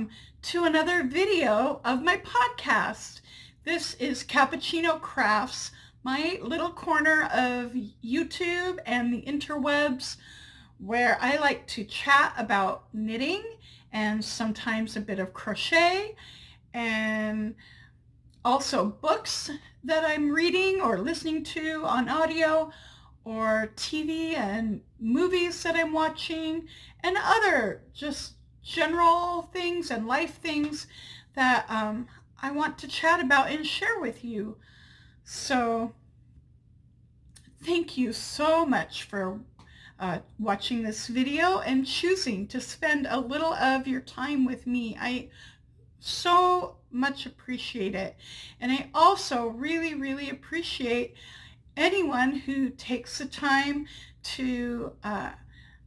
welcome to another video of my podcast. This is Cappuccino Crafts, my little corner of YouTube and the interwebs where I like to chat about knitting and sometimes a bit of crochet and also books that I'm reading or listening to on audio, or TV and movies that I'm watching, and other just general things and life things that I want to chat about and share with you. So thank you so much for watching this video and choosing to spend a little of your time with me. I so much appreciate it. And I also really appreciate anyone who takes the time to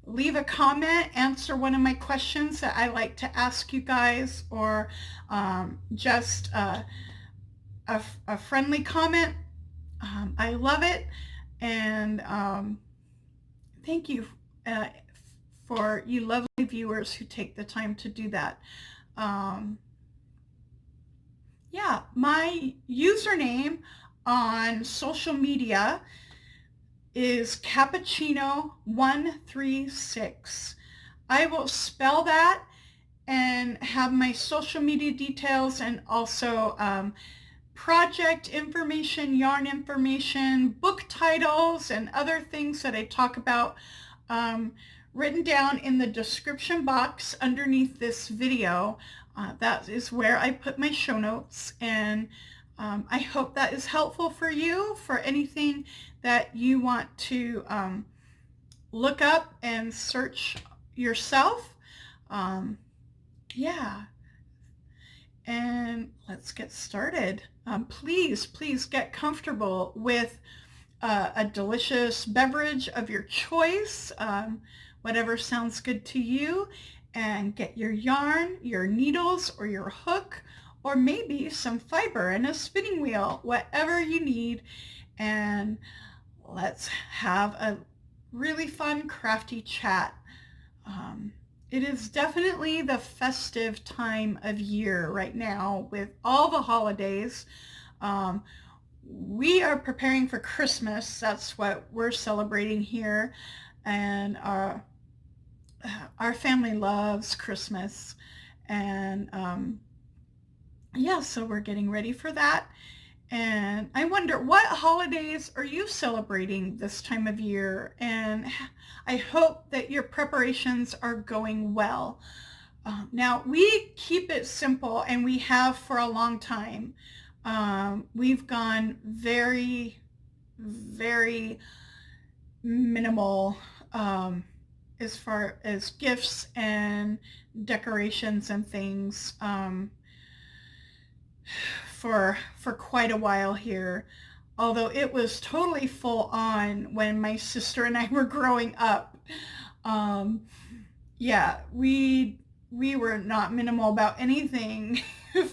leave a comment, answer one of my questions that I like to ask you guys, or just a friendly comment. I love it, and thank you for you lovely viewers who take the time to do that. Yeah, my username on social media is Cappuccino136. I will spell that and have my social media details and also project information, yarn information, book titles, and other things that I talk about written down in the description box underneath this video. That is where I put my show notes, and I hope that is helpful for you for anything that you want to look up and search yourself. Yeah, and let's get started. Please get comfortable with a delicious beverage of your choice, whatever sounds good to you, and get your yarn, your needles, or your hook, or maybe some fiber and a spinning wheel, whatever you need, and let's have a really fun, crafty chat. It is definitely the festive time of year right now with all the holidays. We are preparing for Christmas. That's what we're celebrating here, and our family loves Christmas, and yeah, so we're getting ready for that. And I wonder, what holidays are you celebrating this time of year? And I hope that your preparations are going well. Now, we keep it simple, and we have for a long time. We've gone very minimal as far as gifts and decorations and things for quite a while here, although it was totally full on when my sister and I were growing up. Yeah, we were not minimal about anything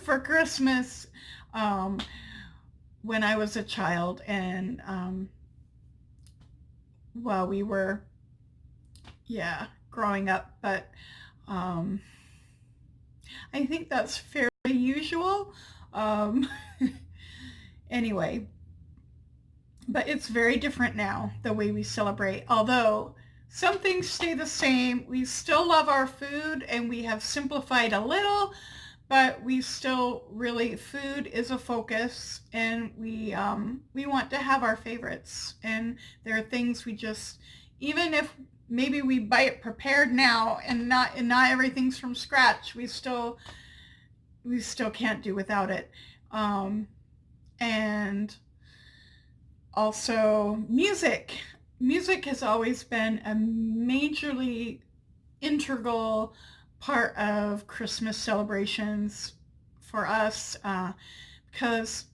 for Christmas when I was a child, and well, we were growing up, but I think that's fairly usual. Anyway, but it's very different now, the way we celebrate. Although some things stay the same, we still love our food, and we have simplified a little, but we still really, food is a focus, and we want to have our favorites. And there are things we just, even if maybe we buy it prepared now and not everything's from scratch, we still can't do without it. And also music has always been a majorly integral part of Christmas celebrations for us, because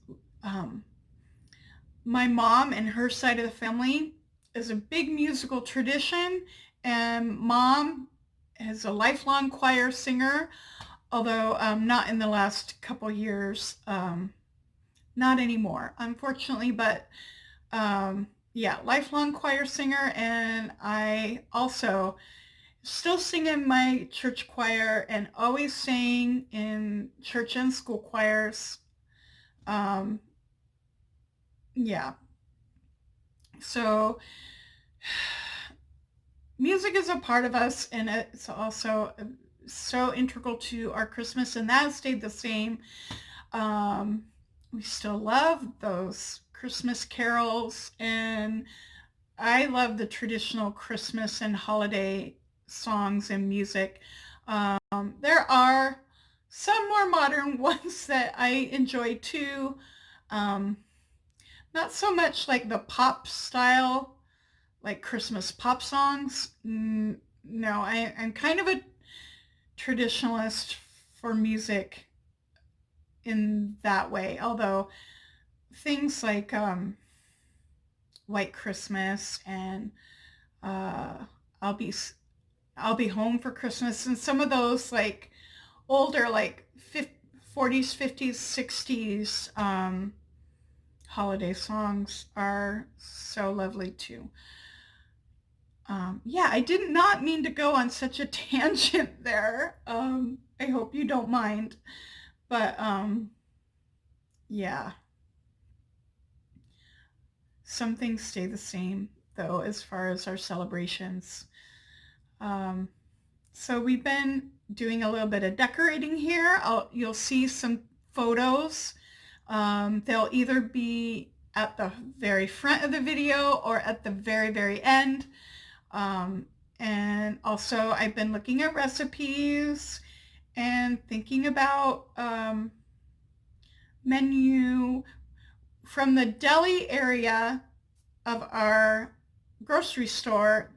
my mom and her side of the family is a big musical tradition, and Mom is a lifelong choir singer, although not in the last couple years, not anymore, unfortunately, but yeah, lifelong choir singer. And I also still sing in my church choir and always sang in church and school choirs. Um, yeah. So music is a part of us, and it's also so integral to our Christmas, and that stayed the same. Um, we still love those Christmas carols, and I love the traditional Christmas and holiday songs and music. There are some more modern ones that I enjoy too. Um, Not so much like the pop style, like Christmas pop songs. No, I'm kind of a traditionalist for music in that way. Although things like White Christmas and uh, I'll be I'll be home for Christmas, and some of those like older like 40s, 50s, 60s holiday songs are so lovely too. Yeah, I did not mean to go on such a tangent there. I hope you don't mind. But yeah, some things stay the same though as far as our celebrations. Um, so we've been doing a little bit of decorating here. You'll see some photos. They'll either be at the very front of the video or at the very, very end. Um, and also I've been looking at recipes and thinking about menu from the deli area of our grocery store.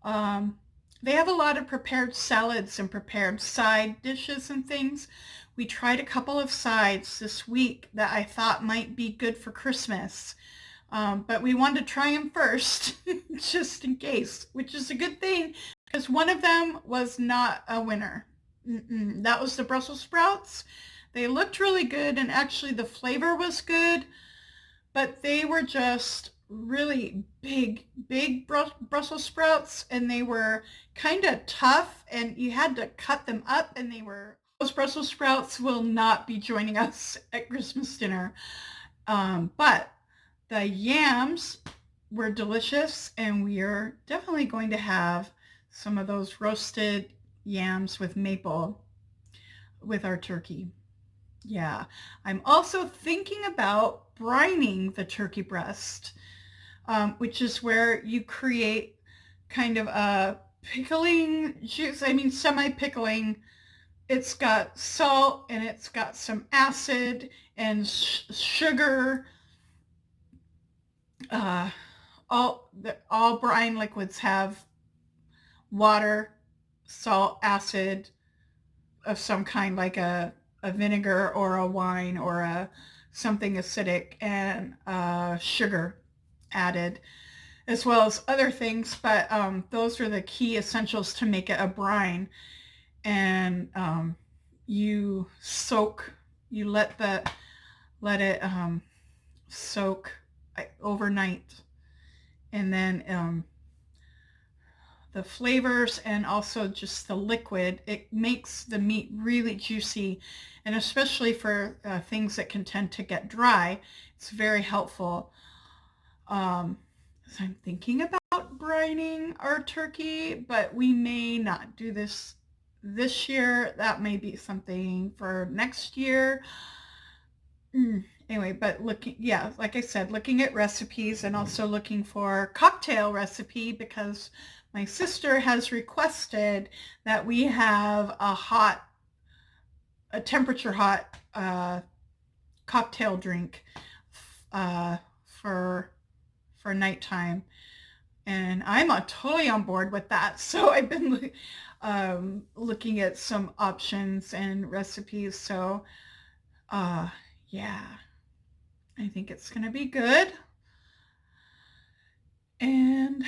Um, they have a lot of prepared salads and prepared side dishes and things. We tried a couple of sides this week that I thought might be good for Christmas. But we wanted to try them first, just in case, which is a good thing because one of them was not a winner. That was the Brussels sprouts. They looked really good, and actually the flavor was good, but they were just really big Brussels sprouts, and they were kind of tough, and you had to cut them up, and those Brussels sprouts will not be joining us at Christmas dinner. But the yams were delicious, and we are definitely going to have some of those roasted yams with maple with our turkey. Yeah. I'm also thinking about brining the turkey breast, which is where you create kind of a pickling juice. I mean, semi-pickling. It's got salt and it's got some acid and sugar. Uh, all brine liquids have water, salt, acid of some kind, like a vinegar or a wine or a something acidic, and sugar added, as well as other things. But those are the key essentials to make it a brine. And you let it soak overnight, and then the flavors and also just the liquid, it makes the meat really juicy, and especially for things that can tend to get dry, it's very helpful. So I'm thinking about brining our turkey, but we may not do this year. That may be something for next year. Anyway, but like I said, looking at recipes and also looking for cocktail recipe, because my sister has requested that we have a temperature hot cocktail drink uh, for nighttime, and I'm totally on board with that. So I've been looking at some options and recipes. So yeah, I think it's gonna be good. And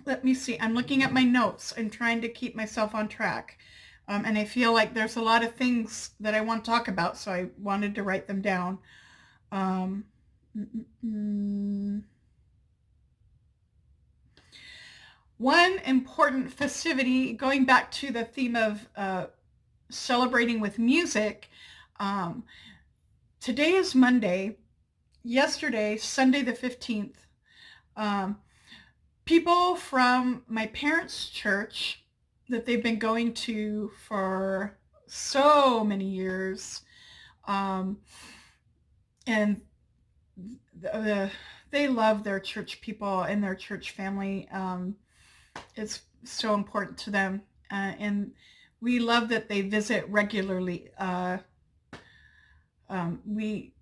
let me see, I'm looking at my notes. I'm trying to keep myself on track. And I feel like there's a lot of things that I want to talk about, so I wanted to write them down. Um, one important festivity, going back to the theme of celebrating with music. Um, Today is Monday. Yesterday, Sunday the 15th, um, people from my parents' church that they've been going to for so many years, um, and the, they love their church people and their church family. It's so important to them, and we love that they visit regularly. We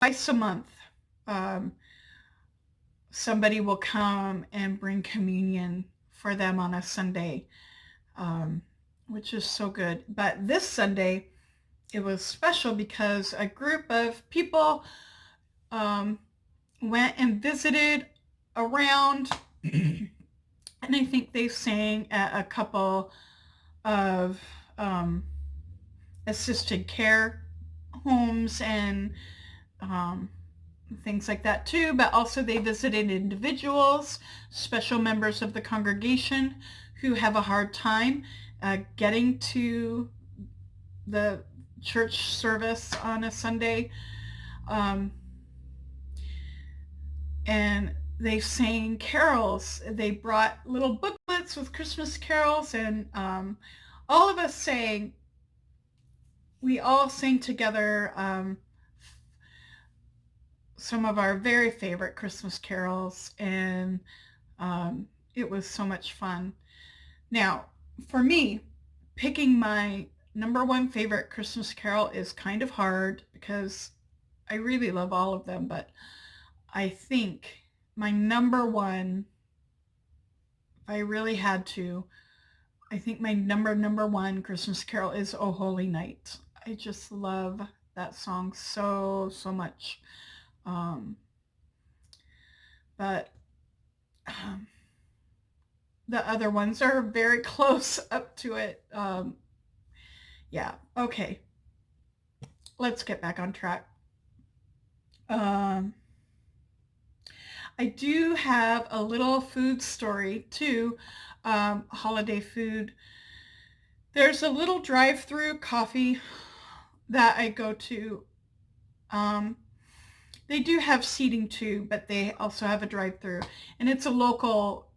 twice a month, um, somebody will come and bring communion for them on a Sunday, um, which is so good. But this Sunday, it was special because a group of people um, went and visited around, and I think they sang at a couple of um, assisted care homes and um, things like that too, but also they visited individuals, special members of the congregation who have a hard time getting to the church service on a Sunday. Um, and they sang carols. They brought little booklets with Christmas carols, and all of us sang. We all sang together some of our very favorite Christmas carols, and it was so much fun. Now, for me, picking my number one favorite Christmas carol is kind of hard because I really love all of them, but I think my number one, if I really had to, I think my number one Christmas carol is "Oh Holy Night." I just love that song so much. Um, but um, the other ones are very close up to it. Yeah, okay. Let's get back on track. Um, I do have a little food story too, holiday food. There's a little drive-through coffee that I go to. Um, they do have seating too, but they also have a drive-through, and it's a local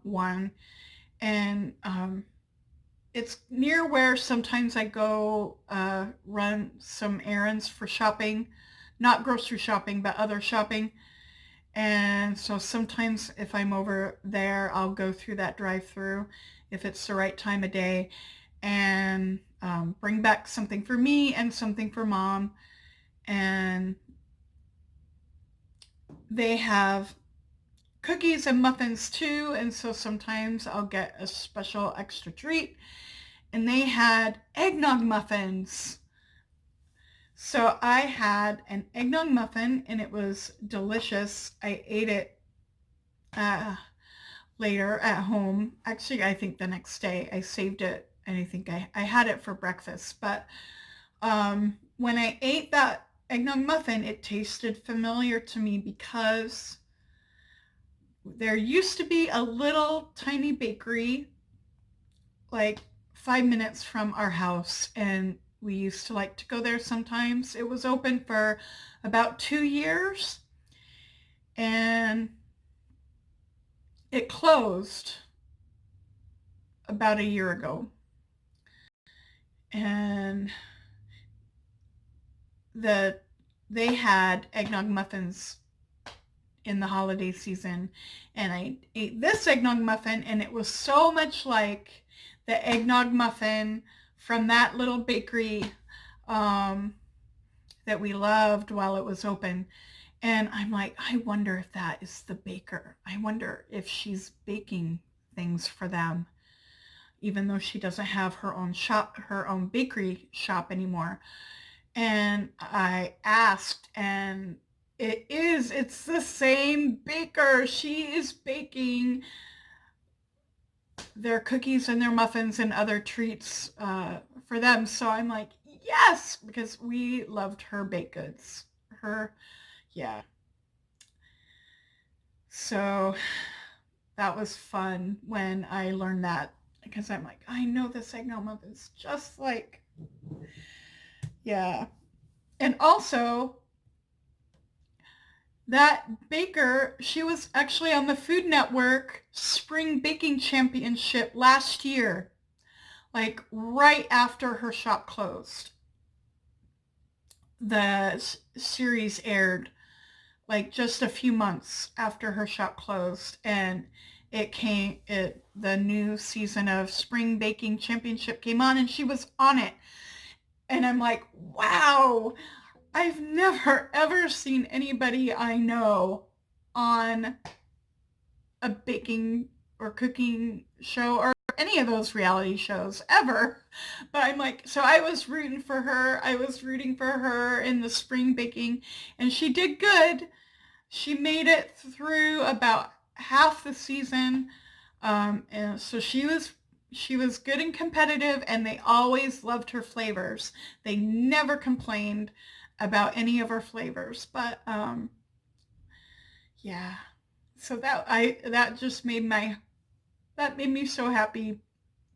one, and it's near where sometimes I go run some errands for shopping, not grocery shopping, but other shopping. And so sometimes if I'm over there, I'll go through that drive-through if it's the right time of day, and bring back something for me and something for mom. And they have cookies and muffins too, and so sometimes I'll get a special extra treat. And they had eggnog muffins. So I had an eggnog muffin, and it was delicious. I ate it uh, later at home. Actually, I think the next day I saved it, and I think I had it for breakfast. But when I ate that eggnog muffin, it tasted familiar to me because there used to be a little tiny bakery like 5 minutes from our house, and we used to like to go there sometimes. It was open for about 2 years, and it closed about a year ago. And they had eggnog muffins in the holiday season, and I ate this eggnog muffin, and it was so much like the eggnog muffin from that little bakery that we loved while it was open. And I'm like, I wonder if that is the baker. I wonder if she's baking things for them, even though she doesn't have her own shop, her own bakery shop anymore. And I asked, and it's the same baker. She is baking their cookies and their muffins and other treats for them. So I'm like, yes, because we loved her baked goods. Yeah. So that was fun when I learned that, because I'm like, I know this eggnog muffin is just like, yeah. And also, that baker, she was actually on the Food Network Spring Baking Championship last year, like right after her shop closed. The series aired like just a few months after her shop closed, and the new season of Spring Baking Championship came on, and she was on it. And I'm like, wow, I've never ever seen anybody I know on a baking or cooking show or any of those reality shows ever. But I'm like, so I was rooting for her. I was rooting for her in the spring baking, and she did good. She made it through about half the season. And so she was good and competitive, and they always loved her flavors. They never complained about any of her flavors. But yeah. So that just made me so happy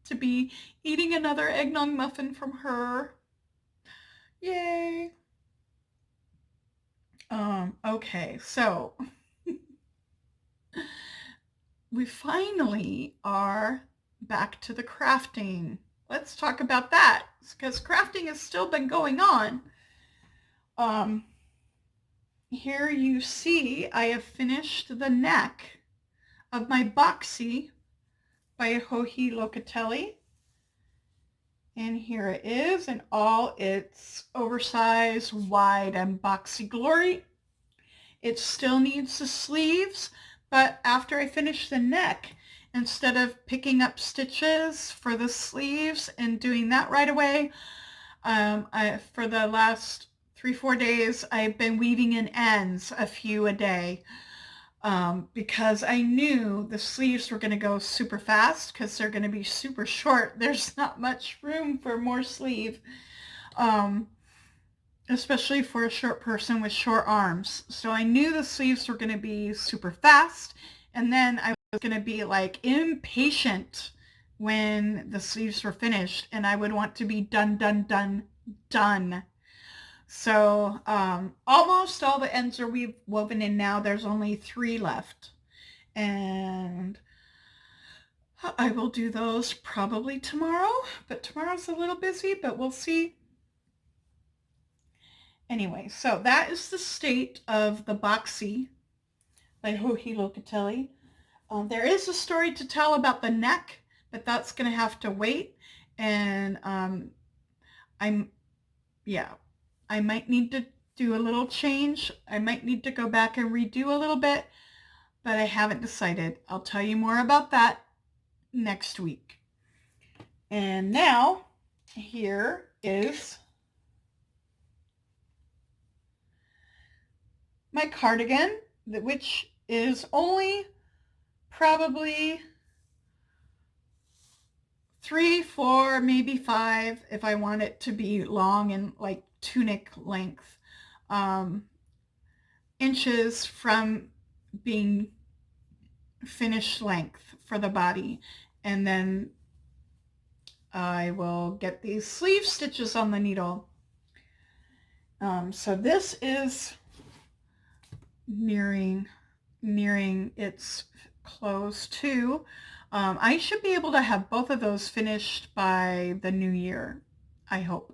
to be eating another eggnog muffin from her. Yay. Okay, so we finally are back to the crafting. Let's talk about that, because crafting has still been going on. Here you see I have finished the neck of my boxy by Joji Locatelli. And here it is in all its oversized, wide, and boxy glory. It still needs the sleeves, but after I finish the neck, instead of picking up stitches for the sleeves and doing that right away, for the last 3-4 days, I've been weaving in ends, a few a day, because I knew the sleeves were going to go super fast because they're going to be super short. There's not much room for more sleeve, especially for a short person with short arms. So I knew the sleeves were going to be super fast, and then I was going to be like impatient when the sleeves were finished, and I would want to be done, done, done, done. So almost all the ends are woven in now. There's only 3 left. And I will do those probably tomorrow, but tomorrow's a little busy, but we'll see. Anyway, so that is the state of the boxy by Joji Locatelli. There is a story to tell about the neck, but that's going to have to wait. And I might need to do a little change. I might need to go back and redo a little bit, but I haven't decided. I'll tell you more about that next week. And now, here is my cardigan, which is only probably 3, 4, maybe 5 if I want it to be long and like tunic length, inches from being finished length for the body. And then I will get these sleeve stitches on the needle. So this is nearing its close too. I should be able to have both of those finished by the new year, I hope.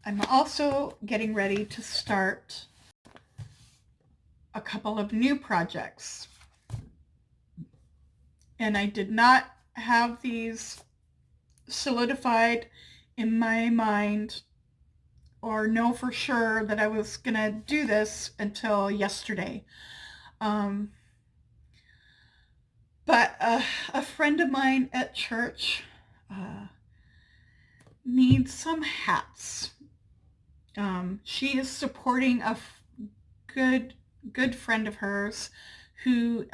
I'm also getting ready to start a couple of new projects. And I did not have these solidified in my mind or know for sure that I was going to do this until yesterday. But a friend of mine at church needs some hats. She is supporting a good friend of hers who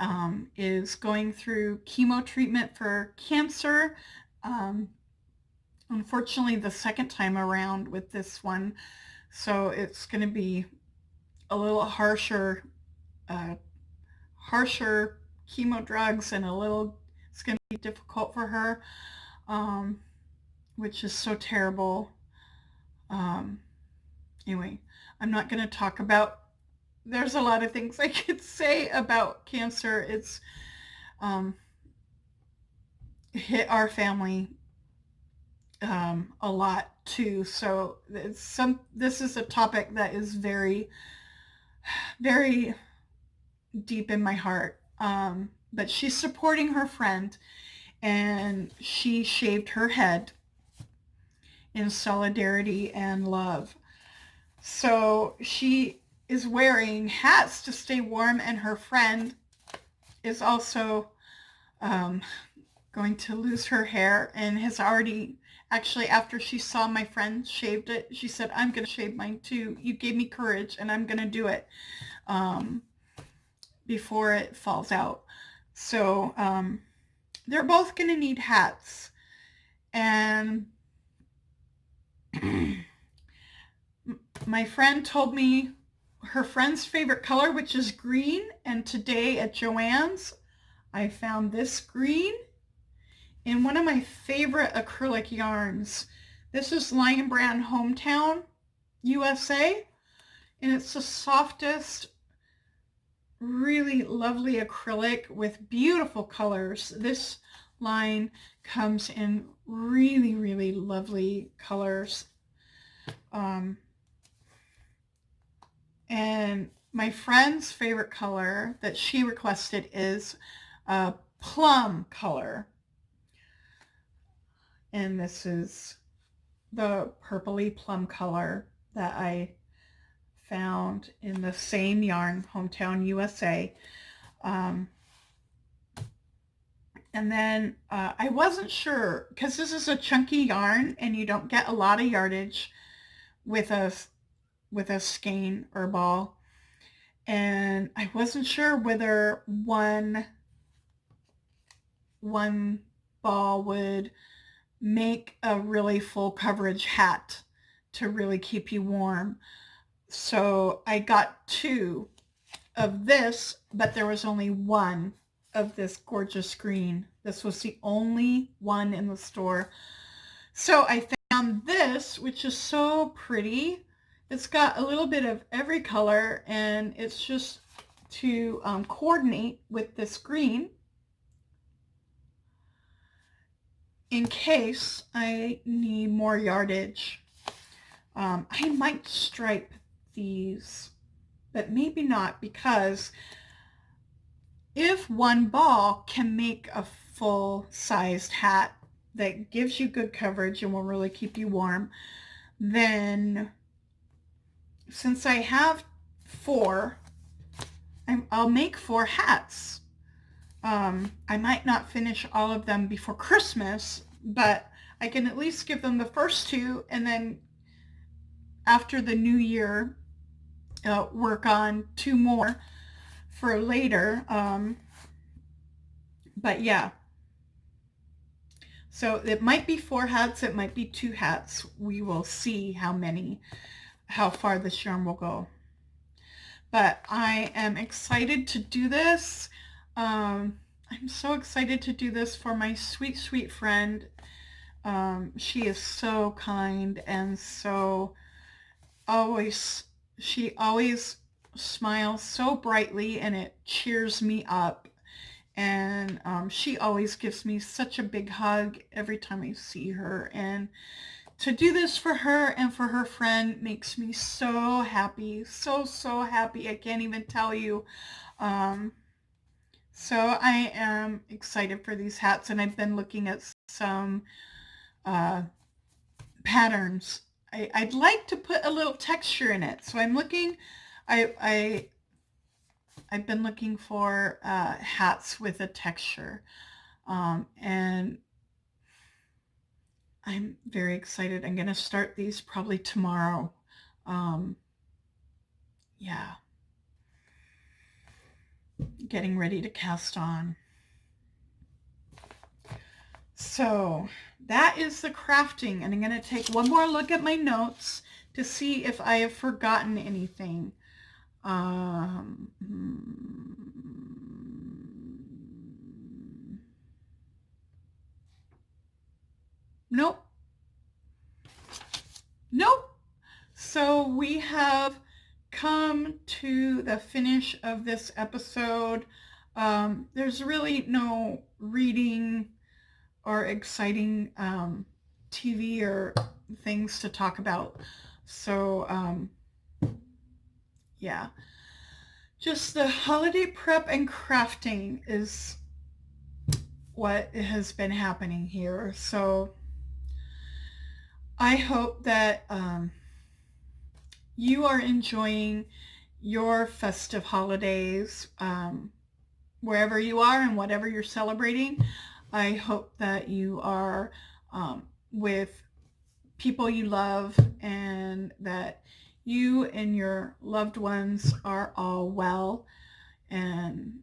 is going through chemo treatment for cancer. Unfortunately, the second time around with this one, so it's going to be a little harsher chemo drugs and it's going to be difficult for her, which is so terrible. Anyway, I'm not going to talk about, there's a lot of things I could say about cancer. It's hit our family a lot too. So this is a topic that is very, very deep in my heart. But she's supporting her friend, and she shaved her head in solidarity and love. So she is wearing hats to stay warm, and her friend is also going to lose her hair and has already, actually, after she saw my friend shaved it, she said, I'm going to shave mine too. You gave me courage, and I'm going to do it before it falls out. So they're both going to need hats. And my friend told me her friend's favorite color, which is green. And today at Joann's, I found this green in one of my favorite acrylic yarns. This is Lion Brand Hometown, USA. And it's the softest, really lovely acrylic with beautiful colors. This line comes in really, really lovely colors. And my friend's favorite color that she requested is a plum color. And this is the purpley plum color that I found in the same yarn, Hometown, USA. And then I wasn't sure, because this is a chunky yarn and you don't get a lot of yardage with a skein or ball. And I wasn't sure whether one ball would make a really full coverage hat to really keep you warm. So I got 2 of this, but there was only 1 of this gorgeous green. This was the only one in the store. So I found this, which is so pretty. It's got a little bit of every color, and it's just to coordinate with this green in case I need more yardage. I might stripe these, but maybe not, because if one ball can make a full-sized hat that gives you good coverage and will really keep you warm, then since I have 4, I'll make 4 hats. I might not finish all of them before Christmas, but I can at least give them the first 2, and then after the new year, work on 2 more for later. But yeah, so it might be 4 hats, it might be 2 hats. We will see how far this yarn will go. But I am excited to do this. I'm so excited to do this for my sweet, sweet friend. She is so kind and so she always smiles so brightly, and it cheers me up. And she always gives me such a big hug every time I see her. And to do this for her and for her friend makes me so happy, so, so happy. I can't even tell you. So I am excited for these hats, and I've been looking at some patterns. I'd like to put a little texture in it. So I'm looking, I've been looking for hats with a texture. And I'm very excited. I'm going to start these probably tomorrow. Yeah. Getting ready to cast on. So that is the crafting, and I'm going to take one more look at my notes to see if I have forgotten anything. Nope. Nope. So we have come to the finish of this episode. There's really no reading or exciting TV or things to talk about. So yeah, just the holiday prep and crafting is what has been happening here. So I hope that you are enjoying your festive holidays wherever you are and whatever you're celebrating. I hope that you are with people you love and that you and your loved ones are all well, and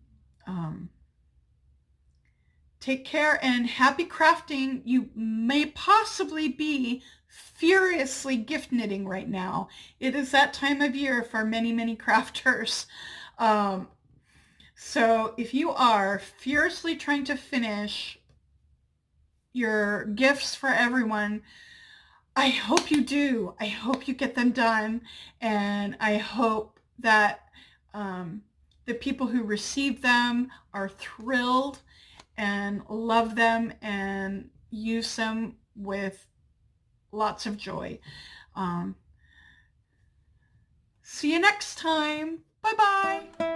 take care and happy crafting. You may possibly be furiously gift knitting right now. It is that time of year for many, many crafters. So if you are furiously trying to finish your gifts for everyone, I hope you do. I hope you get them done. And I hope that the people who receive them are thrilled and love them and use them with lots of joy. See you next time. Bye-bye.